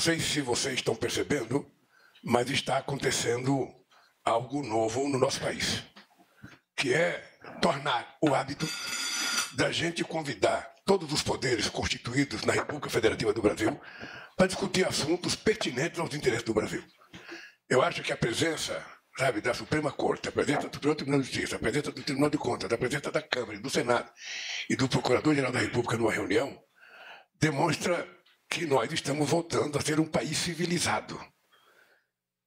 sei se vocês estão percebendo, mas está acontecendo algo novo no nosso país, que é tornar o hábito da gente convidar todos os poderes constituídos na República Federativa do Brasil para discutir assuntos pertinentes aos interesses do Brasil. Eu acho que a presença, sabe, da Suprema Corte, a presença do Superior Tribunal de Justiça, a presença do Tribunal de Contas, a presença da Câmara e do Senado e do Procurador-Geral da República numa reunião, demonstra que nós estamos voltando a ser um país civilizado.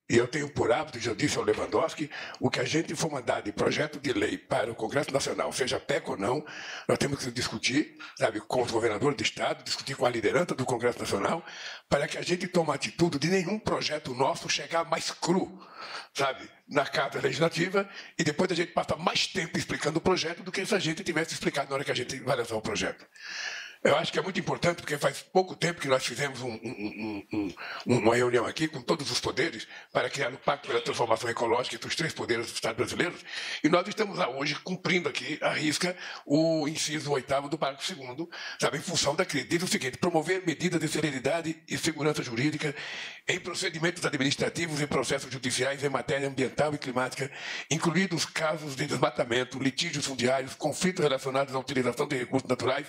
E eu tenho por hábito, já disse ao Lewandowski, o que a gente for mandar de projeto de lei para o Congresso Nacional, seja PEC ou não, nós temos que discutir, sabe, com os governadores do Estado, discutir com a liderança do Congresso Nacional, para que a gente tome a atitude de nenhum projeto nosso chegar mais cru, sabe, na Casa Legislativa, e depois a gente passa mais tempo explicando o projeto do que se a gente tivesse explicado na hora que a gente vai lançar o projeto. Eu acho que é muito importante, porque faz pouco tempo que nós fizemos uma reunião aqui com todos os poderes para criar o Pacto pela Transformação Ecológica entre os 3 poderes do Estado brasileiro, e nós estamos hoje cumprindo aqui, à risca, o inciso 8º do parágrafo 2º, sabe, em função da crise. Diz o seguinte: promover medidas de celeridade e segurança jurídica em procedimentos administrativos e processos judiciais em matéria ambiental e climática, incluídos casos de desmatamento, litígios fundiários, conflitos relacionados à utilização de recursos naturais,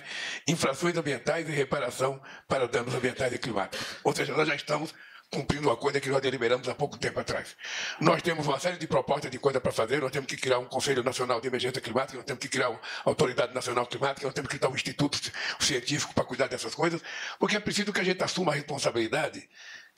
infrações ambientais e reparação para danos ambientais e climáticos. Ou seja, nós já estamos cumprindo uma coisa que nós deliberamos há pouco tempo atrás. Nós temos uma série de propostas de coisas para fazer, nós temos que criar um Conselho Nacional de Emergência Climática, nós temos que criar uma Autoridade Nacional Climática, nós temos que criar um Instituto Científico para cuidar dessas coisas, porque é preciso que a gente assuma a responsabilidade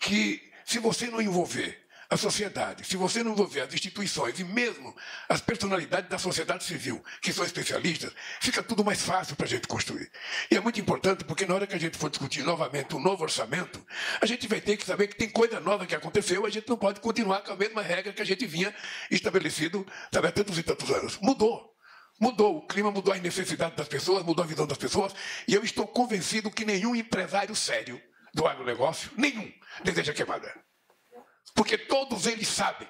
que, se você não envolver a sociedade, se você não envolver as instituições e mesmo as personalidades da sociedade civil, que são especialistas, fica tudo mais fácil para a gente construir. E é muito importante, porque na hora que a gente for discutir novamente um novo orçamento, a gente vai ter que saber que tem coisa nova que aconteceu, a gente não pode continuar com a mesma regra que a gente vinha estabelecido, sabe, há tantos e tantos anos. Mudou. Mudou, o clima mudou as necessidades das pessoas, mudou a visão das pessoas, e eu estou convencido que nenhum empresário sério do agronegócio, nenhum, deseja queimada. Porque todos eles sabem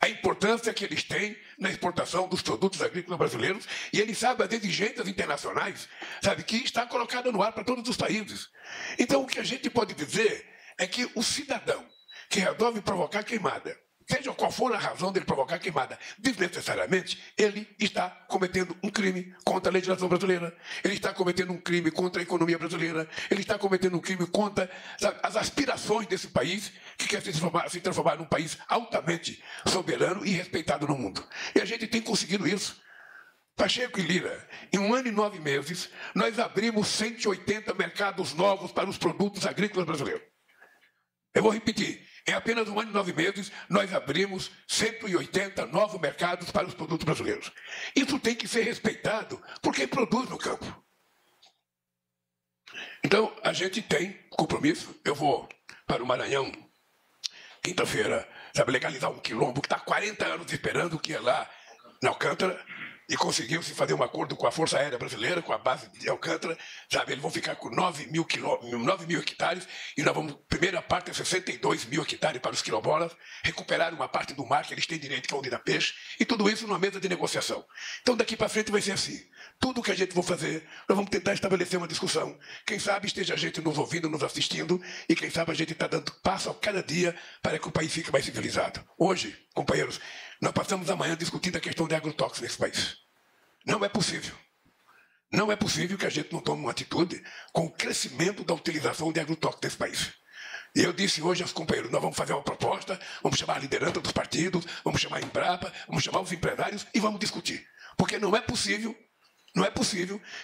a importância que eles têm na exportação dos produtos agrícolas brasileiros, e eles sabem as exigências internacionais, sabe, que está colocada no ar para todos os países. Então, o que a gente pode dizer é que o cidadão que resolve provocar queimada, seja qual for a razão dele provocar queimada, desnecessariamente, ele está cometendo um crime contra a legislação brasileira, ele está cometendo um crime contra a economia brasileira, ele está cometendo um crime contra, sabe, as aspirações desse país, que quer se transformar num país altamente soberano e respeitado no mundo. E a gente tem conseguido isso. Pacheco e Lira, em 1 ano e 9 meses, nós abrimos 180 mercados novos para os produtos agrícolas brasileiros. Eu vou repetir. Em apenas 1 ano e 9 meses, nós abrimos 180 novos mercados para os produtos brasileiros. Isso tem que ser respeitado por quem produz no campo. Então, a gente tem compromisso. Eu vou para o Maranhão, quinta-feira, sabe, legalizar um quilombo que está há 40 anos esperando, que é lá na Alcântara, e conseguiu-se fazer um acordo com a Força Aérea Brasileira, com a base de Alcântara, sabe, eles vão ficar com 9 mil hectares, e nós vamos, primeira parte é 62 mil hectares para os quilombolas, recuperar uma parte do mar que eles têm direito, que é onde dá peixe, e tudo isso numa mesa de negociação. Então, daqui para frente vai ser assim. Tudo que a gente for fazer, nós vamos tentar estabelecer uma discussão. Quem sabe esteja a gente nos ouvindo, nos assistindo, e quem sabe a gente está dando passo a cada dia para que o país fique mais civilizado. Hoje, companheiros, nós passamos a manhã discutindo a questão de agrotóxicos nesse país. Não é possível. Não é possível que a gente não tome uma atitude com o crescimento da utilização de agrotóxicos nesse país. E eu disse hoje aos companheiros, nós vamos fazer uma proposta, vamos chamar a liderança dos partidos, vamos chamar a Embrapa, vamos chamar os empresários e vamos discutir. Porque não é possível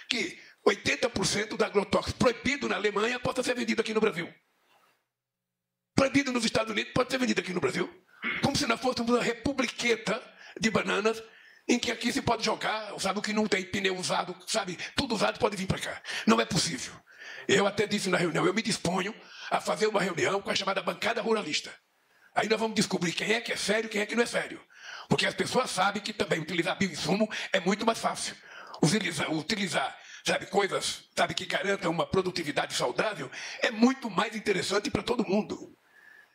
que 80% do agrotóxico proibido na Alemanha possa ser vendido aqui no Brasil. Proibido nos Estados Unidos pode ser vendido aqui no Brasil. Como se nós fôssemos uma republiqueta de bananas em que aqui se pode jogar, sabe, o que não tem pneu usado, sabe, tudo usado pode vir para cá. Não é possível. Eu até disse na reunião, eu me disponho a fazer uma reunião com a chamada bancada ruralista. Aí nós vamos descobrir quem é sério e quem é que não é sério. Porque as pessoas sabem que também utilizar bioinsumo é muito mais fácil. Utilizar, sabe, coisas, sabe, que garantam uma produtividade saudável é muito mais interessante para todo mundo.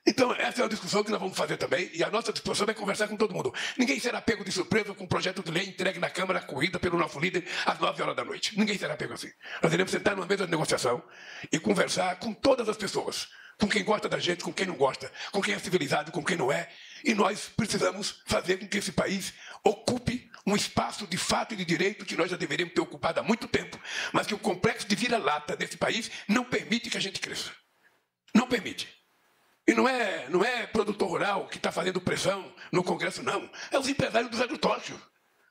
Então, essa é uma discussão que nós vamos fazer também, e a nossa disposição é conversar com todo mundo. Ninguém será pego de surpresa com um projeto de lei entregue na Câmara, corrida pelo nosso líder, às 9 horas da noite. Ninguém será pego assim. Nós iremos sentar numa mesa de negociação e conversar com todas as pessoas, com quem gosta da gente, com quem não gosta, com quem é civilizado, com quem não é. E nós precisamos fazer com que esse país ocupe um espaço de fato e de direito que nós já deveríamos ter ocupado há muito tempo, mas que o complexo de vira-lata desse país não permite que a gente cresça. Não permite. E não é produtor rural que está fazendo pressão no Congresso, não. É os empresários dos agrotóxicos,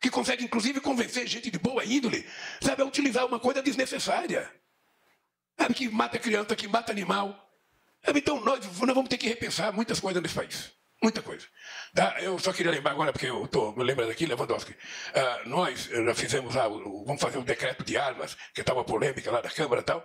que conseguem, inclusive, convencer gente de boa índole, sabe, a utilizar uma coisa desnecessária. Sabe, que mata criança, que mata animal. Sabe, então, nós vamos ter que repensar muitas coisas nesse país. Muita coisa. Tá? Eu só queria lembrar agora, porque eu estou me lembrando aqui, Lewandowski, nós já fizemos lá, vamos fazer um decreto de armas, que estava polêmica lá da Câmara e tal,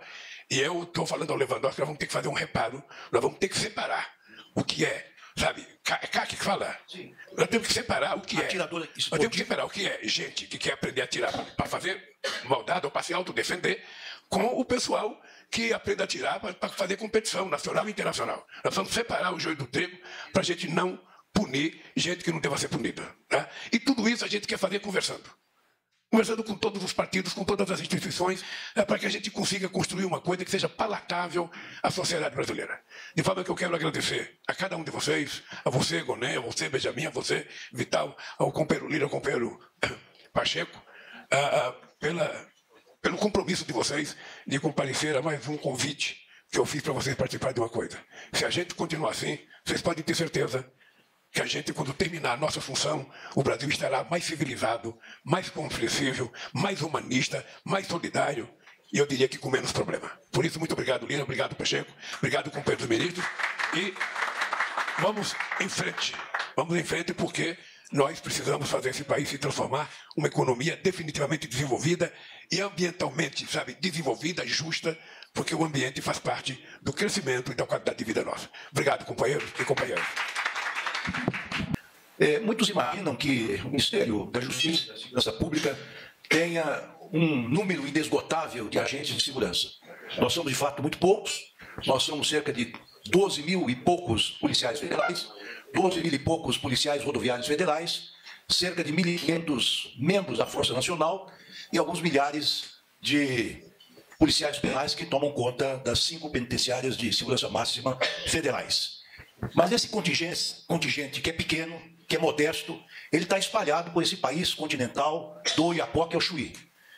e eu estou falando ao Lewandowski, nós vamos ter que fazer um reparo, nós vamos ter que separar o que é, sabe, CAC que fala? Sim. Nós temos que separar o que é. Nós temos que separar o que é gente que quer aprender a atirar para fazer maldade ou para se autodefender, com o pessoal que aprende a atirar para fazer competição nacional e internacional. Nós vamos separar o joio do trigo para a gente não punir gente que não deva ser punida. Tá? E tudo isso a gente quer fazer conversando. Conversando com todos os partidos, com todas as instituições, para que a gente consiga construir uma coisa que seja palatável à sociedade brasileira. De forma que eu quero agradecer a cada um de vocês, a você, Goné, a você, Benjamin, a você, Vital, ao companheiro Lira, ao companheiro Pacheco, pelo compromisso de vocês de comparecer a mais um convite que eu fiz para vocês participarem de uma coisa. Se a gente continuar assim, vocês podem ter certeza que a gente, quando terminar a nossa função, o Brasil estará mais civilizado, mais compreensível, mais humanista, mais solidário, e eu diria que com menos problema. Por isso, muito obrigado, Lira, obrigado, Pacheco, obrigado, companheiros ministros, e vamos em frente. Vamos em frente porque nós precisamos fazer esse país se transformar uma economia definitivamente desenvolvida e ambientalmente, sabe, desenvolvida, justa, porque o ambiente faz parte do crescimento e da qualidade de vida nossa. Obrigado, companheiros e companheiras. Muitos imaginam que o Ministério da Justiça e da Segurança Pública tenha um número inesgotável de agentes de segurança. Nós somos, de fato, muito poucos. Nós somos cerca de 12 mil e poucos policiais federais, 12 mil e poucos policiais rodoviários federais, cerca de 1.500 membros da Força Nacional e alguns milhares de policiais federais que tomam conta das 5 penitenciárias de segurança máxima federais. Mas esse contingente que é pequeno, que é modesto, ele está espalhado por esse país continental do Oiapoque ao Chuí.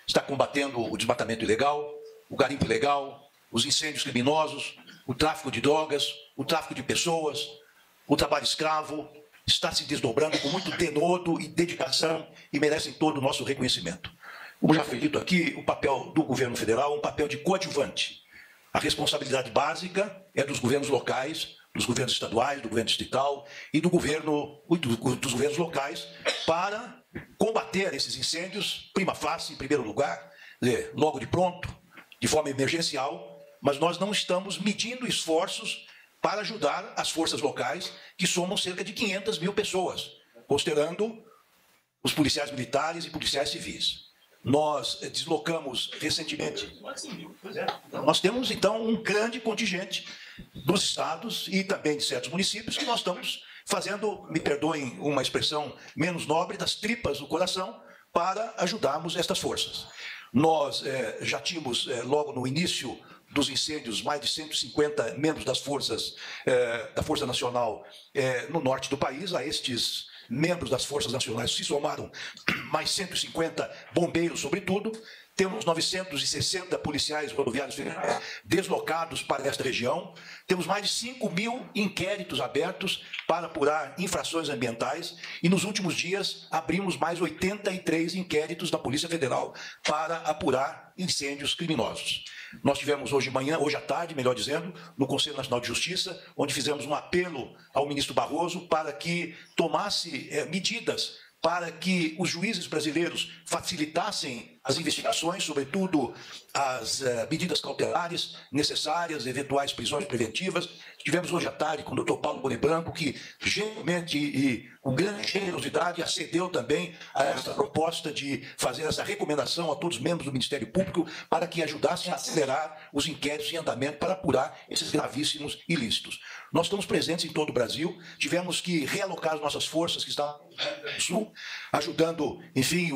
Está combatendo o desmatamento ilegal, o garimpo ilegal, os incêndios criminosos, o tráfico de drogas, o tráfico de pessoas, o trabalho escravo, está se desdobrando com muito denodo e dedicação e merecem todo o nosso reconhecimento. Como já foi dito aqui, o papel do governo federal é um papel de coadjuvante. A responsabilidade básica é dos governos locais, dos governos estaduais, do governo distrital e dos governos locais para combater esses incêndios, prima facie, em primeiro lugar, logo de pronto, de forma emergencial, mas nós não estamos medindo esforços para ajudar as forças locais, que somam cerca de 500 mil pessoas, considerando os policiais militares e policiais civis. Nós deslocamos recentemente. Nós temos, então, um grande contingente dos estados e também de certos municípios que nós estamos fazendo, me perdoem uma expressão menos nobre, das tripas do coração para ajudarmos estas forças. Nós já tínhamos, logo no início dos incêndios, mais de 150 membros das forças, da Força Nacional no norte do país. A estes membros das Forças Nacionais se somaram mais 150 bombeiros, sobretudo. Temos 960 policiais rodoviários federais deslocados para esta região. Temos mais de 5 mil inquéritos abertos para apurar infrações ambientais. E nos últimos dias abrimos mais 83 inquéritos da Polícia Federal para apurar incêndios criminosos. Nós tivemos hoje de manhã, hoje à tarde, melhor dizendo, no Conselho Nacional de Justiça, onde fizemos um apelo ao ministro Barroso para que tomasse medidas para que os juízes brasileiros facilitassem as investigações, sobretudo as medidas cautelares necessárias, eventuais prisões preventivas. Tivemos hoje à tarde com o Dr. Paulo Boni Branco, que gentilmente e com grande generosidade acedeu também a essa proposta de fazer essa recomendação a todos os membros do Ministério Público para que ajudassem a acelerar os inquéritos em andamento para apurar esses gravíssimos ilícitos. Nós estamos presentes em todo o Brasil, tivemos que realocar as nossas forças que estavam no Sul, ajudando, enfim,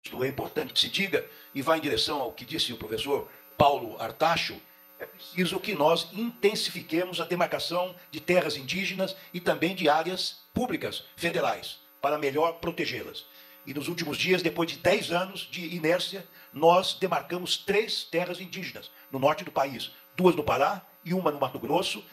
Isto é importante que se diga, e vai em direção ao que disse o professor Paulo Artacho, é preciso que nós intensifiquemos a demarcação de terras indígenas e também de áreas públicas federais, para melhor protegê-las. E nos últimos dias, depois de 10 anos de inércia, nós demarcamos 3 terras indígenas no norte do país, 2 no Pará e 1 no Mato Grosso,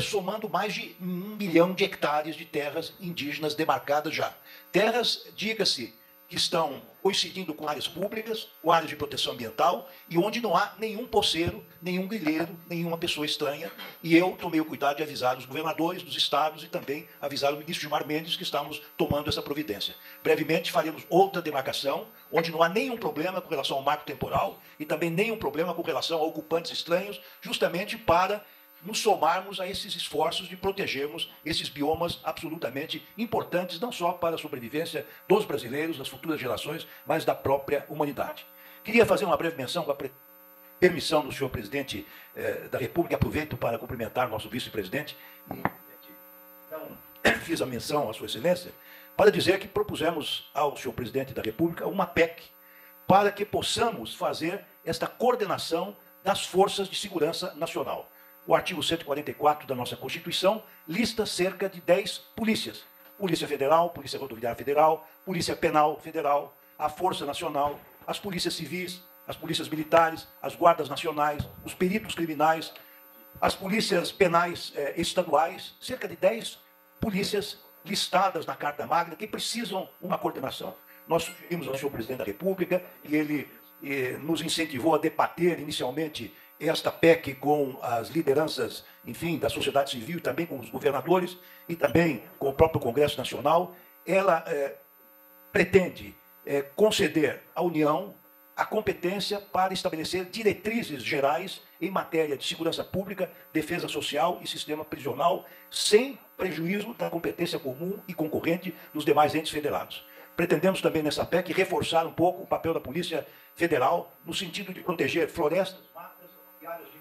somando mais de 1 milhão de hectares de terras indígenas demarcadas já. Terras, diga-se, que estão coincidindo com áreas públicas, com áreas de proteção ambiental, e onde não há nenhum poceiro, nenhum grileiro, nenhuma pessoa estranha. E eu tomei o cuidado de avisar os governadores dos estados e também avisar o ministro Gilmar Mendes que estamos tomando essa providência. Brevemente faremos outra demarcação, onde não há nenhum problema com relação ao marco temporal e também nenhum problema com relação a ocupantes estranhos, justamente para nos somarmos a esses esforços de protegermos esses biomas absolutamente importantes, não só para a sobrevivência dos brasileiros, das futuras gerações, mas da própria humanidade. Queria fazer uma breve menção, com a permissão do senhor presidente da República, aproveito para cumprimentar nosso vice-presidente, então, fiz a menção à sua excelência, para dizer que propusemos ao senhor presidente da República uma PEC, para que possamos fazer esta coordenação das forças de segurança nacional. O artigo 144 da nossa Constituição lista cerca de 10 polícias. Polícia Federal, Polícia Rodoviária Federal, Polícia Penal Federal, a Força Nacional, as polícias civis, as polícias militares, as guardas nacionais, os peritos criminais, as polícias penais estaduais, cerca de 10 polícias listadas na Carta Magna que precisam uma coordenação. Nós sugerimos ao senhor presidente da República e ele nos incentivou a debater inicialmente esta PEC com as lideranças, enfim, da sociedade civil e também com os governadores e também com o próprio Congresso Nacional. Ela pretende conceder à União a competência para estabelecer diretrizes gerais em matéria de segurança pública, defesa social e sistema prisional, sem prejuízo da competência comum e concorrente dos demais entes federados. Pretendemos também nessa PEC reforçar um pouco o papel da Polícia Federal no sentido de proteger florestas, matas e áreas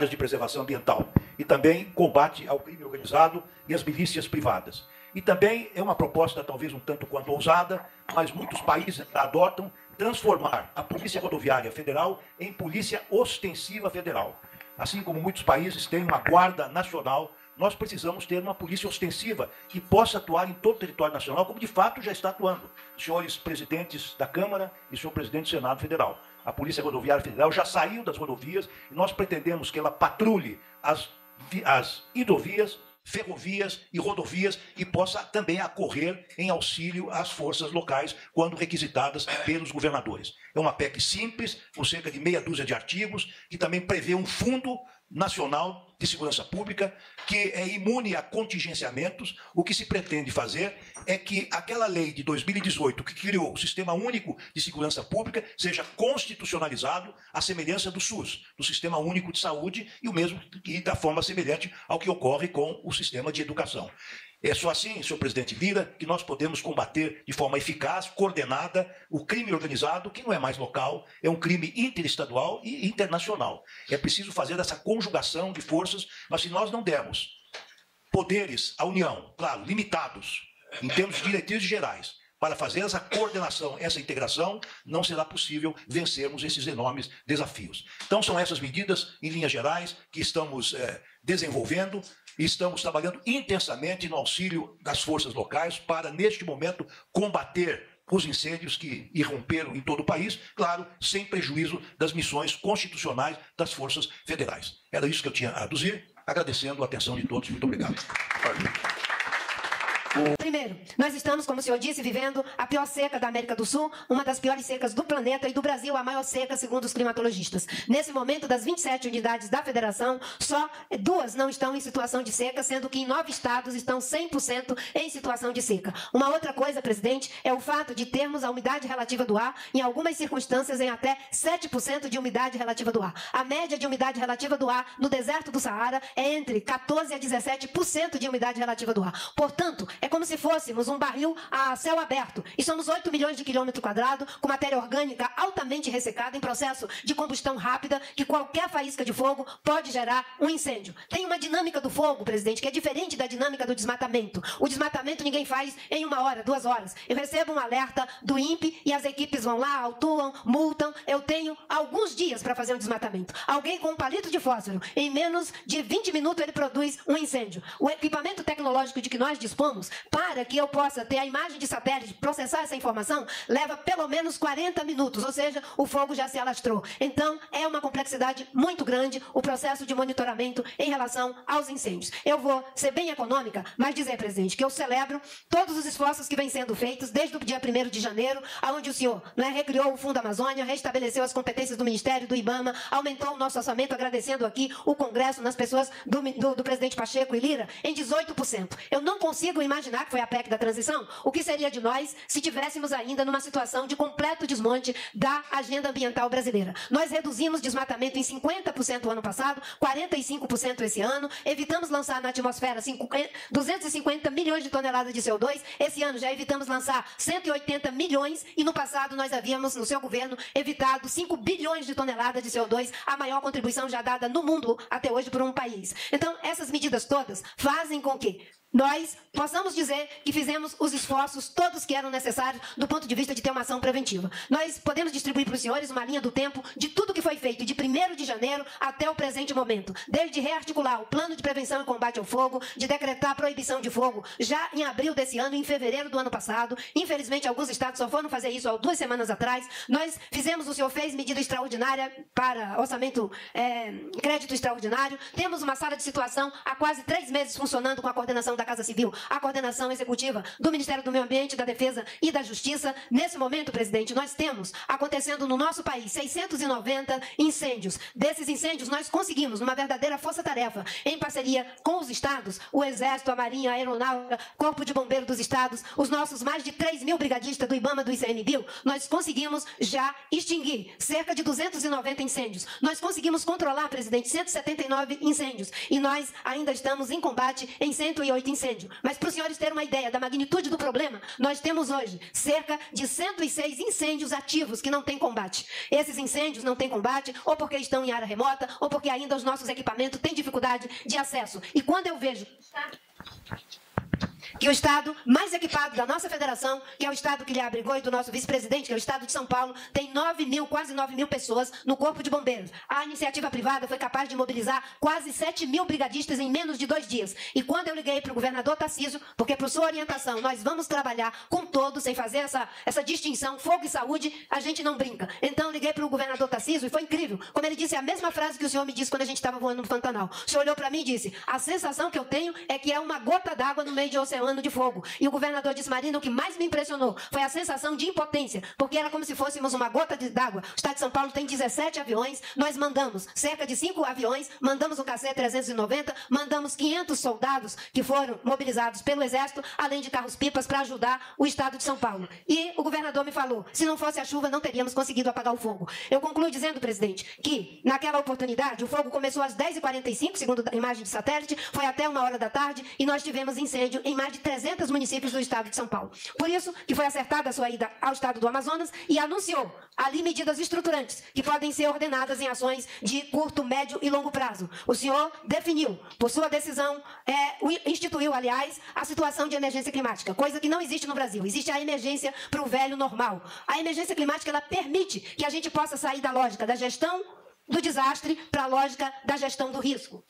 de preservação ambiental. E também combate ao crime organizado e às milícias privadas. E também é uma proposta talvez um tanto quanto ousada, mas muitos países adotam, transformar a Polícia Rodoviária Federal em Polícia Ostensiva Federal. Assim como muitos países têm uma Guarda Nacional, nós precisamos ter uma polícia ostensiva que possa atuar em todo o território nacional, como de fato já está atuando. Senhores presidentes da Câmara e senhor presidente do Senado Federal. A Polícia Rodoviária Federal já saiu das rodovias e nós pretendemos que ela patrulhe as hidrovias, ferrovias e rodovias e possa também acorrer em auxílio às forças locais quando requisitadas pelos governadores. É uma PEC simples, com cerca de meia dúzia de artigos, que também prevê um fundo nacional de segurança pública que é imune a contingenciamentos. O que se pretende fazer é que aquela lei de 2018 que criou o Sistema Único de Segurança Pública seja constitucionalizado à semelhança do SUS, do Sistema Único de Saúde, e o mesmo e da forma semelhante ao que ocorre com o sistema de educação. É só assim, senhor presidente Lira, que nós podemos combater de forma eficaz, coordenada, o crime organizado, que não é mais local, é um crime interestadual e internacional. É preciso fazer essa conjugação de forças, mas se nós não dermos poderes à União, claro, limitados, em termos de diretrizes gerais, para fazer essa coordenação, essa integração, não será possível vencermos esses enormes desafios. Então, são essas medidas, em linhas gerais, que estamos desenvolvendo e estamos trabalhando intensamente no auxílio das forças locais para, neste momento, combater os incêndios que irromperam em todo o país, claro, sem prejuízo das missões constitucionais das forças federais. Era isso que eu tinha a aduzir, agradecendo a atenção de todos. Muito obrigado. Primeiro, nós estamos, como o senhor disse, vivendo a pior seca da América do Sul, uma das piores secas do planeta e do Brasil, a maior seca, segundo os climatologistas. Nesse momento, das 27 unidades da federação, só 2 não estão em situação de seca, sendo que em 9 estados estão 100% em situação de seca. Uma outra coisa, presidente, é o fato de termos a umidade relativa do ar, em algumas circunstâncias, em até 7% de umidade relativa do ar. A média de umidade relativa do ar no deserto do Saara é entre 14% a 17% de umidade relativa do ar. Portanto, É como se fôssemos um barril a céu aberto. E somos 8 milhões de quilômetros quadrados, com matéria orgânica altamente ressecada, em processo de combustão rápida, que qualquer faísca de fogo pode gerar um incêndio. Tem uma dinâmica do fogo, presidente, que é diferente da dinâmica do desmatamento. O desmatamento ninguém faz em 1 hora, 2 horas. Eu recebo um alerta do INPE e as equipes vão lá, autuam, multam. Eu tenho alguns dias para fazer um desmatamento. Alguém com um palito de fósforo, em menos de 20 minutos ele produz um incêndio. O equipamento tecnológico de que nós dispomos, para que eu possa ter a imagem de satélite, processar essa informação, leva pelo menos 40 minutos, ou seja, o fogo já se alastrou. Então, é uma complexidade muito grande o processo de monitoramento em relação aos incêndios. Eu vou ser bem econômica, mas dizer, presidente, que eu celebro todos os esforços que vêm sendo feitos desde o dia 1º de janeiro, onde o senhor recriou o Fundo Amazônia, restabeleceu as competências do Ministério, do IBAMA, aumentou o nosso orçamento, agradecendo aqui o Congresso, nas pessoas do presidente Pacheco e Lira, em 18%. Eu não consigo imaginar, que foi a PEC da transição, o que seria de nós se tivéssemos ainda numa situação de completo desmonte da agenda ambiental brasileira. Nós reduzimos desmatamento em 50% o ano passado, 45% esse ano, evitamos lançar na atmosfera 250 milhões de toneladas de CO2, esse ano já evitamos lançar 180 milhões e no passado nós havíamos, no seu governo, evitado 5 bilhões de toneladas de CO2, a maior contribuição já dada no mundo até hoje por um país. Então, essas medidas todas fazem com que nós possamos dizer que fizemos os esforços todos que eram necessários do ponto de vista de ter uma ação preventiva. Nós podemos distribuir para os senhores uma linha do tempo de tudo que foi feito de 1º de janeiro até o presente momento. Desde rearticular o plano de prevenção e combate ao fogo, de decretar a proibição de fogo já em abril desse ano, em fevereiro do ano passado. Infelizmente, alguns estados só foram fazer isso há 2 semanas atrás. Nós fizemos, o senhor fez medida extraordinária para orçamento, crédito extraordinário. Temos uma sala de situação há quase 3 meses funcionando com a coordenação da Casa Civil, a coordenação executiva do Ministério do Meio Ambiente, da Defesa e da Justiça. Nesse momento, presidente, nós temos acontecendo no nosso país 690 incêndios. Desses incêndios, nós conseguimos, numa verdadeira força-tarefa, em parceria com os estados, o Exército, a Marinha, a Aeronáutica, Corpo de Bombeiro dos estados, os nossos mais de 3.000 brigadistas do IBAMA, do ICMBio, nós conseguimos já extinguir cerca de 290 incêndios. Nós conseguimos controlar, presidente, 179 incêndios. E nós ainda estamos em combate em 108 incêndio. Mas para os senhores terem uma ideia da magnitude do problema, nós temos hoje cerca de 106 incêndios ativos que não têm combate. Esses incêndios não têm combate ou porque estão em área remota ou porque ainda os nossos equipamentos têm dificuldade de acesso. E quando eu vejo que o estado mais equipado da nossa federação, que é o estado que lhe abrigou, e do nosso vice-presidente, que é o estado de São Paulo, tem 9.000, quase 9.000 pessoas no Corpo de Bombeiros. A iniciativa privada foi capaz de mobilizar quase 7.000 brigadistas em menos de 2 dias. E quando eu liguei para o governador Tarcísio, porque por sua orientação nós vamos trabalhar com todos, sem fazer essa distinção, fogo e saúde, a gente não brinca. Então liguei para o governador Tarcísio e foi incrível. Como ele disse a mesma frase que o senhor me disse quando a gente estava voando no Pantanal. O senhor olhou para mim e disse: a sensação que eu tenho é que é uma gota d'água no meio de oceano de fogo. E o governador disse: Marina, o que mais me impressionou foi a sensação de impotência, porque era como se fôssemos uma gota d'água. O estado de São Paulo tem 17 aviões, nós mandamos cerca de 5 aviões, mandamos o KC-390, mandamos 500 soldados que foram mobilizados pelo Exército, além de carros-pipas para ajudar o estado de São Paulo. E o governador me falou: se não fosse a chuva, não teríamos conseguido apagar o fogo. Eu concluo dizendo, presidente, que naquela oportunidade o fogo começou às 10h45, segundo a imagem de satélite, foi até 1h da tarde e nós tivemos incêndio em mais de 300 municípios do estado de São Paulo. Por isso que foi acertada a sua ida ao estado do Amazonas e anunciou ali medidas estruturantes que podem ser ordenadas em ações de curto, médio e longo prazo. O senhor definiu, por sua decisão, instituiu, aliás, a situação de emergência climática, coisa que não existe no Brasil. Existe a emergência para o velho normal. A emergência climática, ela permite que a gente possa sair da lógica da gestão do desastre para a lógica da gestão do risco.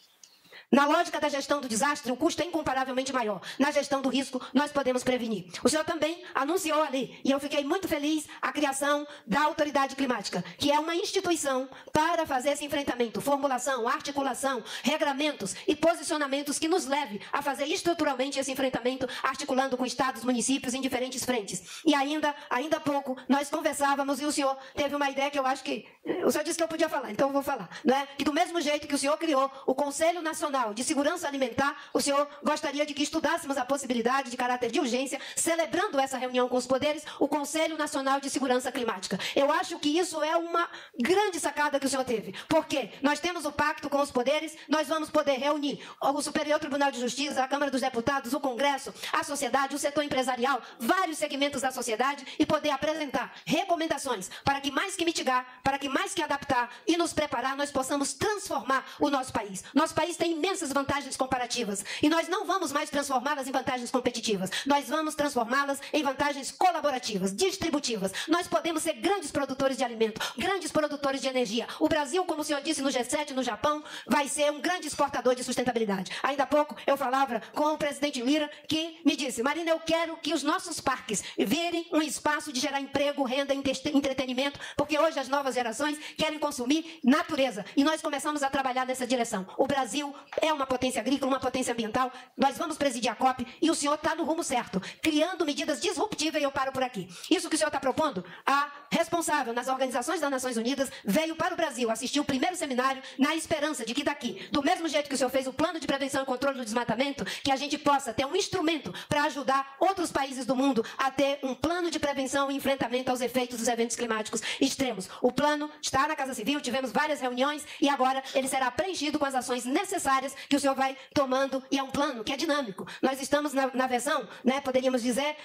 Na lógica da gestão do desastre, o custo é incomparavelmente maior. Na gestão do risco, nós podemos prevenir. O senhor também anunciou ali, e eu fiquei muito feliz, a criação da Autoridade Climática, que é uma instituição para fazer esse enfrentamento, formulação, articulação, regramentos e posicionamentos que nos leve a fazer estruturalmente esse enfrentamento, articulando com estados, municípios em diferentes frentes. E ainda há pouco, nós conversávamos e o senhor teve uma ideia que eu acho que... O senhor disse que eu podia falar, então eu vou falar. Não é? Que do mesmo jeito que o senhor criou o Conselho Nacional Mundial de Segurança Alimentar, o senhor gostaria de que estudássemos a possibilidade de caráter de urgência, celebrando essa reunião com os poderes, o Conselho Nacional de Segurança Climática. Eu acho que isso é uma grande sacada que o senhor teve, porque nós temos o pacto com os poderes, nós vamos poder reunir o Superior Tribunal de Justiça, a Câmara dos Deputados, o Congresso, a sociedade, o setor empresarial, vários segmentos da sociedade e poder apresentar recomendações para que mais que mitigar, para que mais que adaptar e nos preparar, nós possamos transformar o nosso país. Nosso país tem imensas vantagens comparativas e nós não vamos mais transformá-las em vantagens competitivas. Nós vamos transformá-las em vantagens colaborativas, distributivas. Nós podemos ser grandes produtores de alimento, grandes produtores de energia. O Brasil, como o senhor disse no G7, no Japão, vai ser um grande exportador de sustentabilidade. Ainda há pouco eu falava com o presidente Lira, que me disse: Marina, eu quero que os nossos parques virem um espaço de gerar emprego, renda, entretenimento, porque hoje as novas gerações querem consumir natureza. E nós começamos a trabalhar nessa direção. O Brasil é uma potência agrícola, uma potência ambiental. Nós vamos presidir a COP e o senhor está no rumo certo, criando medidas disruptivas, e eu paro por aqui. Isso que o senhor está propondo, a responsável nas organizações das Nações Unidas veio para o Brasil assistir o primeiro seminário na esperança de que daqui, do mesmo jeito que o senhor fez o plano de prevenção e controle do desmatamento, que a gente possa ter um instrumento para ajudar outros países do mundo a ter um plano de prevenção e enfrentamento aos efeitos dos eventos climáticos extremos. O plano está na Casa Civil, tivemos várias reuniões e agora ele será preenchido com as ações necessárias que o senhor vai tomando, e é um plano que é dinâmico. Nós estamos na versão, poderíamos dizer,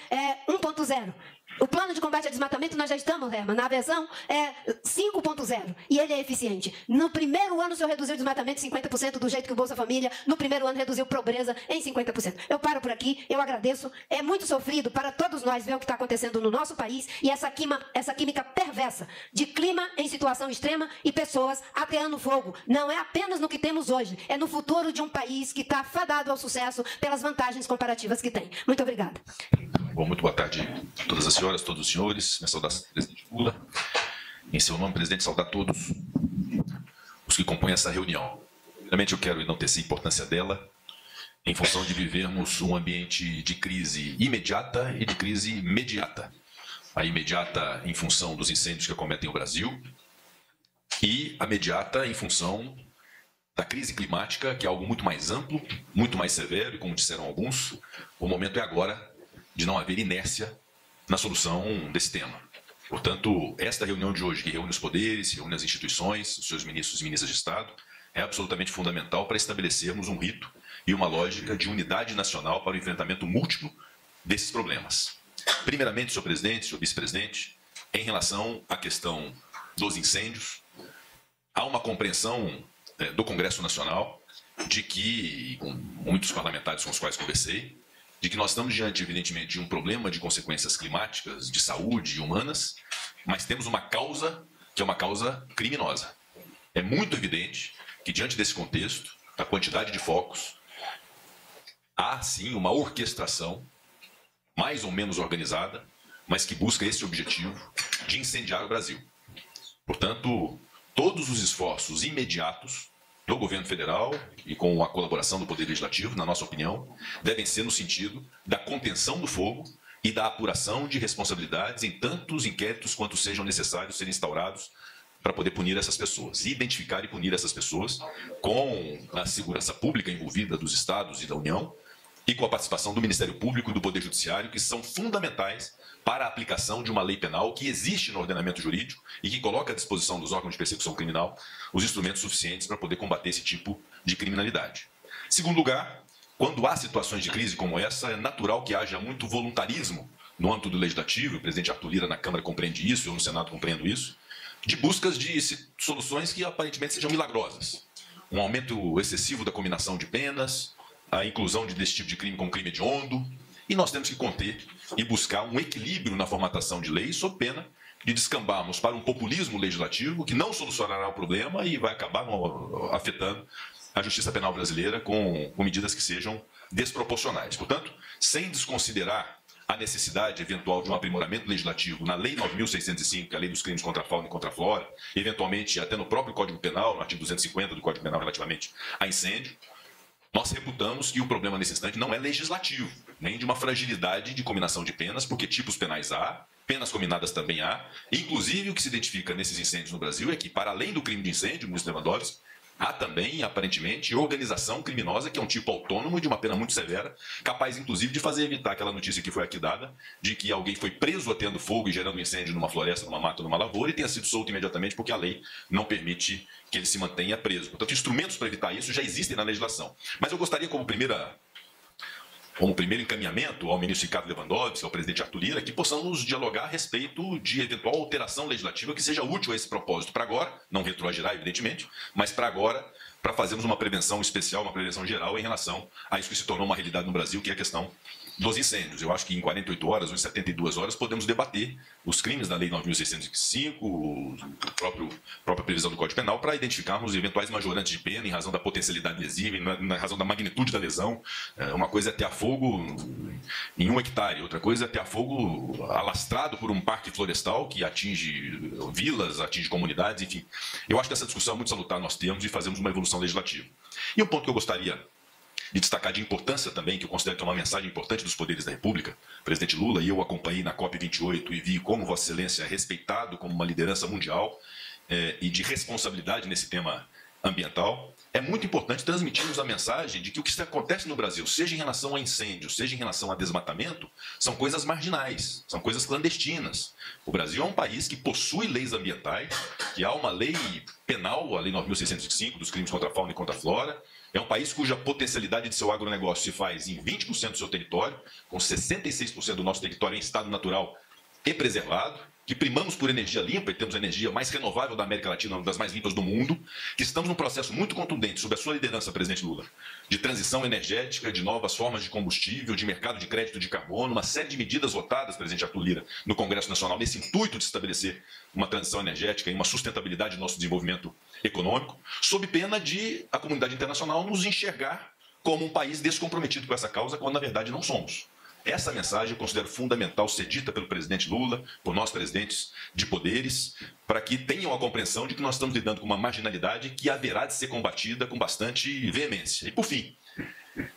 1.0. O plano de combate ao desmatamento nós já estamos, Herman, na versão 5.0 e ele é eficiente. No primeiro ano o senhor reduziu o desmatamento em 50% do jeito que o Bolsa Família, no primeiro ano reduziu pobreza em 50%. Eu paro por aqui, eu agradeço. É muito sofrido para todos nós ver o que está acontecendo no nosso país e essa química perversa de clima em situação extrema e pessoas ateando fogo. Não é apenas no que temos hoje, é no futuro de um país que está fadado ao sucesso pelas vantagens comparativas que tem. Muito obrigada. Bom, muito boa tarde a todas as senhoras, todos os senhores. Minha saudação ao presidente Lula. Em seu nome, presidente, saudar todos os que compõem essa reunião. Primeiramente, eu quero enaltecer a importância dela em função de vivermos um ambiente de crise imediata e de crise imediata. A imediata em função dos incêndios que acometem o Brasil e a imediata em função da crise climática, que é algo muito mais amplo, muito mais severo, e como disseram alguns, o momento é agora de não haver inércia na solução desse tema. Portanto, esta reunião de hoje, que reúne os poderes, reúne as instituições, os seus ministros e ministras de Estado, é absolutamente fundamental para estabelecermos um rito e uma lógica de unidade nacional para o enfrentamento múltiplo desses problemas. Primeiramente, senhor presidente, senhor vice-presidente, em relação à questão dos incêndios, há uma compreensão do Congresso Nacional de que, com muitos parlamentares com os quais conversei, de que nós estamos diante, evidentemente, de um problema de consequências climáticas, de saúde e humanas, mas temos uma causa que é uma causa criminosa. É muito evidente que, diante desse contexto, da quantidade de focos, há, sim, uma orquestração, mais ou menos organizada, mas que busca esse objetivo de incendiar o Brasil. Portanto, todos os esforços imediatos do governo federal e com a colaboração do Poder Legislativo, na nossa opinião, devem ser no sentido da contenção do fogo e da apuração de responsabilidades em tantos inquéritos quanto sejam necessários serem instaurados para poder punir essas pessoas, identificar e punir essas pessoas com a segurança pública envolvida dos Estados e da União e com a participação do Ministério Público e do Poder Judiciário, que são fundamentais para a aplicação de uma lei penal que existe no ordenamento jurídico e que coloca à disposição dos órgãos de persecução criminal os instrumentos suficientes para poder combater esse tipo de criminalidade. Segundo lugar, quando há situações de crise como essa, é natural que haja muito voluntarismo no âmbito do Legislativo, o presidente Arthur Lira na Câmara compreende isso, eu no Senado compreendo isso, de buscas de soluções que aparentemente sejam milagrosas. Um aumento excessivo da cominação de penas, a inclusão desse tipo de crime como crime hediondo, e nós temos que conter e buscar um equilíbrio na formatação de leis, sob pena de descambarmos para um populismo legislativo que não solucionará o problema e vai acabar afetando a justiça penal brasileira com medidas que sejam desproporcionais. Portanto, sem desconsiderar a necessidade eventual de um aprimoramento legislativo na Lei 9.605, que é a Lei dos Crimes contra a Fauna e contra a Flora, eventualmente até no próprio Código Penal, no artigo 250 do Código Penal relativamente a incêndio, nós reputamos que o problema nesse instante não é legislativo, nem de uma fragilidade de cominação de penas, porque tipos penais há, penas cominadas também há, inclusive o que se identifica nesses incêndios no Brasil é que, para além do crime de incêndio, ministro Lewandowski, Há também, aparentemente, organização criminosa, que é um tipo autônomo e de uma pena muito severa, capaz, inclusive, de fazer evitar aquela notícia que foi aqui dada, de que alguém foi preso atendo fogo e gerando um incêndio numa floresta, numa mata, numa lavoura, e tenha sido solto imediatamente porque a lei não permite que ele se mantenha preso. Portanto, instrumentos para evitar isso já existem na legislação. Mas eu gostaria, como primeiro encaminhamento ao ministro Ricardo Lewandowski, ao presidente Arthur Lira, que possamos dialogar a respeito de eventual alteração legislativa que seja útil a esse propósito para agora, não retroagirá, evidentemente, mas para agora, para fazermos uma prevenção especial, uma prevenção geral em relação a isso que se tornou uma realidade no Brasil, que é a questão dos incêndios. Eu acho que em 48 horas ou em 72 horas podemos debater os crimes da Lei 9.605, a própria previsão do Código Penal, para identificarmos eventuais majorantes de pena em razão da potencialidade lesiva, na razão da magnitude da lesão. Uma coisa é atear fogo em 1 hectare, outra coisa é atear fogo alastrado por um parque florestal que atinge vilas, atinge comunidades, enfim. Eu acho que essa discussão é muito salutar nós temos e fazemos uma evolução legislativa. E um ponto que eu gostaria de destacar de importância também, que eu considero que é uma mensagem importante dos poderes da República, o presidente Lula, e eu acompanhei na COP28 e vi como Vossa Excelência é respeitado como uma liderança mundial e de responsabilidade nesse tema ambiental, é muito importante transmitirmos a mensagem de que o que acontece no Brasil, seja em relação a incêndio, seja em relação a desmatamento, são coisas marginais, são coisas clandestinas. O Brasil é um país que possui leis ambientais, que há uma lei penal, a Lei 9.605, dos crimes contra a fauna e contra a flora. É um país cuja potencialidade de seu agronegócio se faz em 20% do seu território, com 66% do nosso território em estado natural e preservado, que primamos por energia limpa e temos a energia mais renovável da América Latina, uma das mais limpas do mundo, que estamos num processo muito contundente, sob a sua liderança, presidente Lula, de transição energética, de novas formas de combustível, de mercado de crédito de carbono, uma série de medidas votadas, presidente Arthur Lira, no Congresso Nacional, nesse intuito de estabelecer uma transição energética e uma sustentabilidade do nosso desenvolvimento econômico, sob pena de a comunidade internacional nos enxergar como um país descomprometido com essa causa, quando na verdade não somos. Essa mensagem eu considero fundamental ser dita pelo presidente Lula, por nós presidentes de poderes, para que tenham a compreensão de que nós estamos lidando com uma marginalidade que haverá de ser combatida com bastante veemência. E por fim,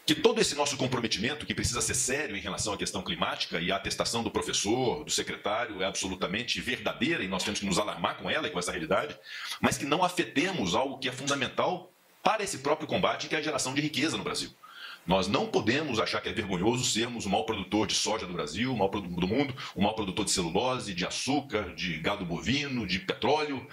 que todo esse nosso comprometimento, que precisa ser sério em relação à questão climática, e a atestação do professor, do secretário, é absolutamente verdadeira e nós temos que nos alarmar com ela e com essa realidade, mas que não afetemos algo que é fundamental para esse próprio combate, que é a geração de riqueza no Brasil. Nós não podemos achar que é vergonhoso sermos o maior produtor de soja do Brasil, o maior produtor do mundo, o maior produtor de celulose, de açúcar, de gado bovino, de petróleo.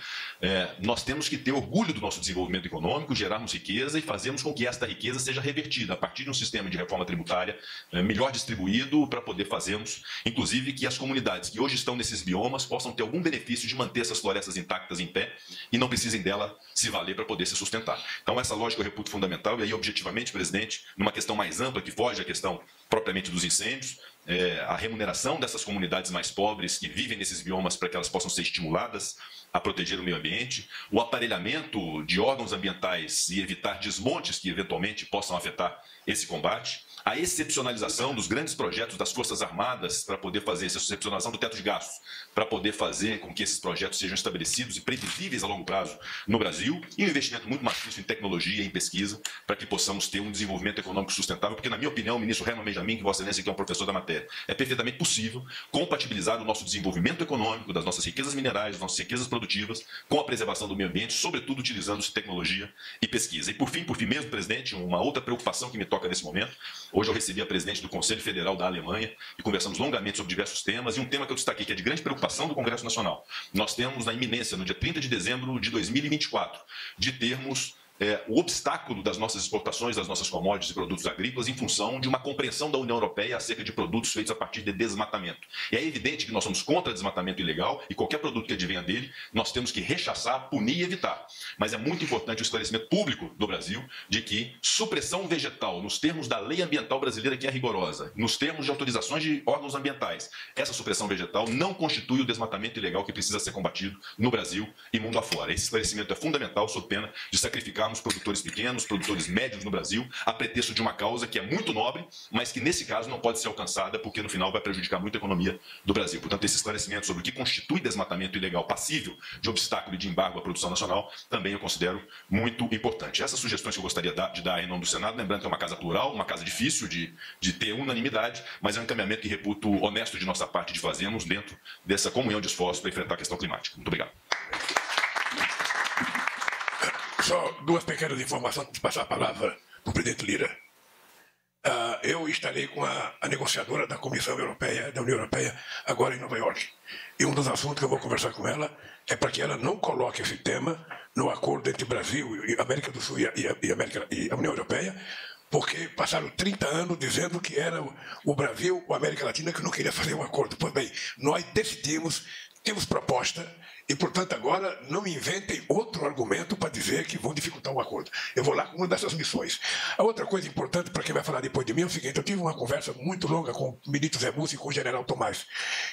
Nós temos que ter orgulho do nosso desenvolvimento econômico, gerarmos riqueza e fazermos com que esta riqueza seja revertida a partir de um sistema de reforma tributária melhor distribuído para poder fazermos, inclusive, que as comunidades que hoje estão nesses biomas possam ter algum benefício de manter essas florestas intactas em pé e não precisem dela se valer para poder se sustentar. Então, essa lógica eu reputo fundamental e aí, objetivamente, presidente, numa questão mais ampla, que foge à questão propriamente dos incêndios, a remuneração dessas comunidades mais pobres que vivem nesses biomas para que elas possam ser estimuladas a proteger o meio ambiente, o aparelhamento de órgãos ambientais e evitar desmontes que eventualmente possam afetar esse combate, a excepcionalização dos grandes projetos das Forças Armadas para poder fazer essa excepcionalização do teto de gastos, para poder fazer com que esses projetos sejam estabelecidos e previsíveis a longo prazo no Brasil, e um investimento muito maciço em tecnologia e em pesquisa, para que possamos ter um desenvolvimento econômico sustentável, porque, na minha opinião, o ministro Herman Benjamin, que Vossa Excelência que é um professor da matéria, é perfeitamente possível compatibilizar o nosso desenvolvimento econômico, das nossas riquezas minerais, das nossas riquezas produtivas, com a preservação do meio ambiente, sobretudo utilizando-se tecnologia e pesquisa. E por fim mesmo, presidente, uma outra preocupação que me toca nesse momento. Hoje eu recebi a presidente do Conselho Federal da Alemanha e conversamos longamente sobre diversos temas, e um tema que eu destaquei, que é de grande preocupação do Congresso Nacional. Nós temos na iminência, no dia 30 de dezembro de 2024, de termos o obstáculo das nossas exportações, das nossas commodities e produtos agrícolas em função de uma compreensão da União Europeia acerca de produtos feitos a partir de desmatamento. E é evidente que nós somos contra desmatamento ilegal e qualquer produto que advenha dele, nós temos que rechaçar, punir e evitar. Mas é muito importante o esclarecimento público do Brasil de que supressão vegetal, nos termos da lei ambiental brasileira, que é rigorosa, nos termos de autorizações de órgãos ambientais, essa supressão vegetal não constitui o desmatamento ilegal que precisa ser combatido no Brasil e mundo afora. Esse esclarecimento é fundamental, sob pena de sacrificar produtores pequenos, produtores médios no Brasil, a pretexto de uma causa que é muito nobre, mas que nesse caso não pode ser alcançada porque no final vai prejudicar muito a economia do Brasil. Portanto, esse esclarecimento sobre o que constitui desmatamento ilegal passível de obstáculo e de embargo à produção nacional também eu considero muito importante. Essas sugestões que eu gostaria de dar em nome do Senado, lembrando que é uma casa plural, uma casa difícil de ter unanimidade, mas é um encaminhamento que reputo honesto de nossa parte de fazermos dentro dessa comunhão de esforços para enfrentar a questão climática. Muito obrigado. Só duas pequenas informações antes de passar a palavra para o presidente Lira. Eu estarei com a negociadora da Comissão Europeia, da União Europeia, agora em Nova York. E um dos assuntos que eu vou conversar com ela é para que ela não coloque esse tema no acordo entre Brasil e América do Sul e a União Europeia, porque passaram 30 anos dizendo que era o Brasil ou a América Latina que não queria fazer um acordo. Pois bem, nós decidimos, temos proposta, e, portanto, agora não inventem outro argumento para dizer que vão dificultar o acordo. Eu vou lá com uma dessas missões. A outra coisa importante para quem vai falar depois de mim é o seguinte: eu tive uma conversa muito longa com o ministro Zé Múcio e com o general Tomás.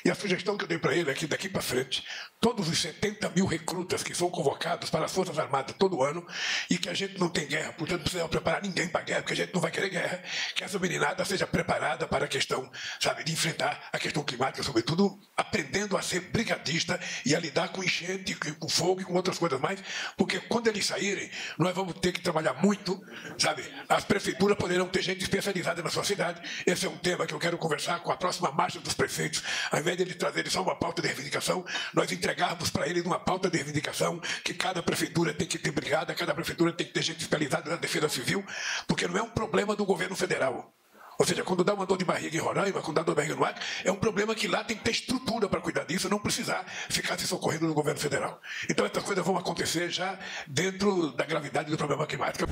E a sugestão que eu dei para ele é que daqui para frente, todos os 70 mil recrutas que são convocados para as Forças Armadas todo ano, e que a gente não tem guerra, portanto não precisa preparar ninguém para a guerra, porque a gente não vai querer guerra, que essa meninada seja preparada para a questão, sabe, de enfrentar a questão climática, sobretudo aprendendo a ser brigadista e a lidar com enchente, com fogo e com outras coisas mais, porque quando eles saírem, nós vamos ter que trabalhar muito, sabe? As prefeituras poderão ter gente especializada na sua cidade. Esse é um tema que eu quero conversar com a próxima marcha dos prefeitos. Ao invés de eles trazerem só uma pauta de reivindicação, nós entregarmos para eles uma pauta de reivindicação que cada prefeitura tem que ter brigada, cada prefeitura tem que ter gente especializada na defesa civil, porque não é um problema do governo federal. Ou seja, quando dá uma dor de barriga em Roraima, quando dá dor de barriga no Acre, é um problema que lá tem que ter estrutura para cuidar disso, não precisar ficar se socorrendo no governo federal. Então essas coisas vão acontecer já dentro da gravidade do problema climático.